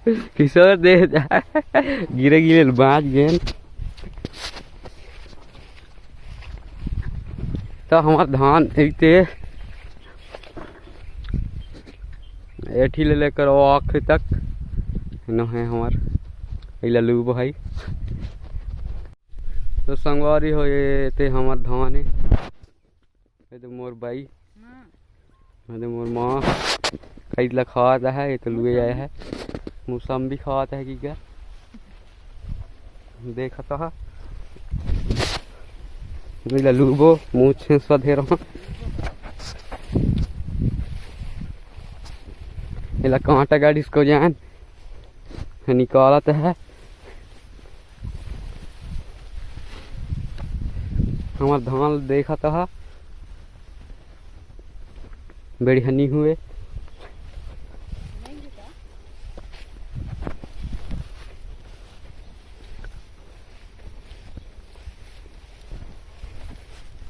किशोर दे जा गिरे गिरे बाँच गए तो हमार धान एक एठी ले लेकर आख तक न है हमार लल्लू भाई। तो संगवारी हो ये ते हमार धान है तो मोर भाई मोर माँ कई खाता है। ये तो लुए आया है मौसम खाता है कि क्या देखा तो लल्लू वो मुँह से सधे रहा कांटा गाड़ी इसको जान निकालत है। हमार धान देखा था बड़ी हनी हुए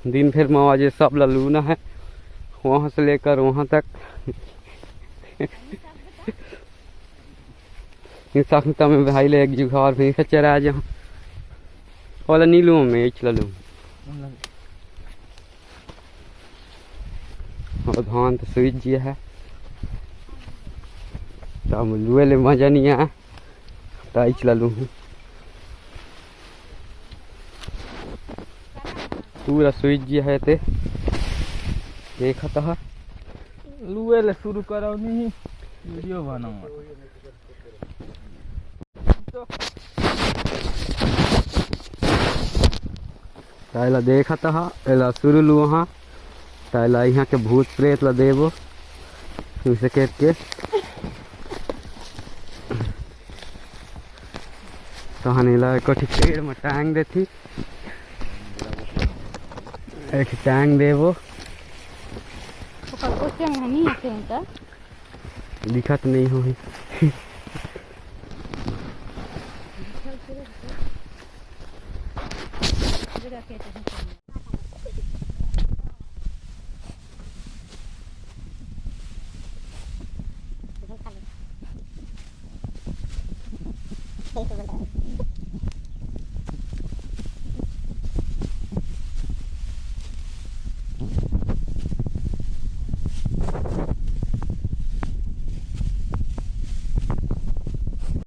दिन फिर मवाजे सब लल्लू ना है वहां से लेकर वहां तक इंसा में भाई ले एक जगह और भी चरा जा वाला नीलू में लल्लू और धान तो स्विच जी है तब लुए ले मजा नहीं आया तो लल्लू पूरा स्विच जी है ते देखा था लुए ले शुरू करो नहीं वीडियो बनाओ ताइला देखा था एला शुरू लू वहाँ ताइला यहाँ के भूत प्रेत ला देवो उसे के तो हनीला कोठी पेड़ में टांग देती एक टांग देवो दिखत नहीं हो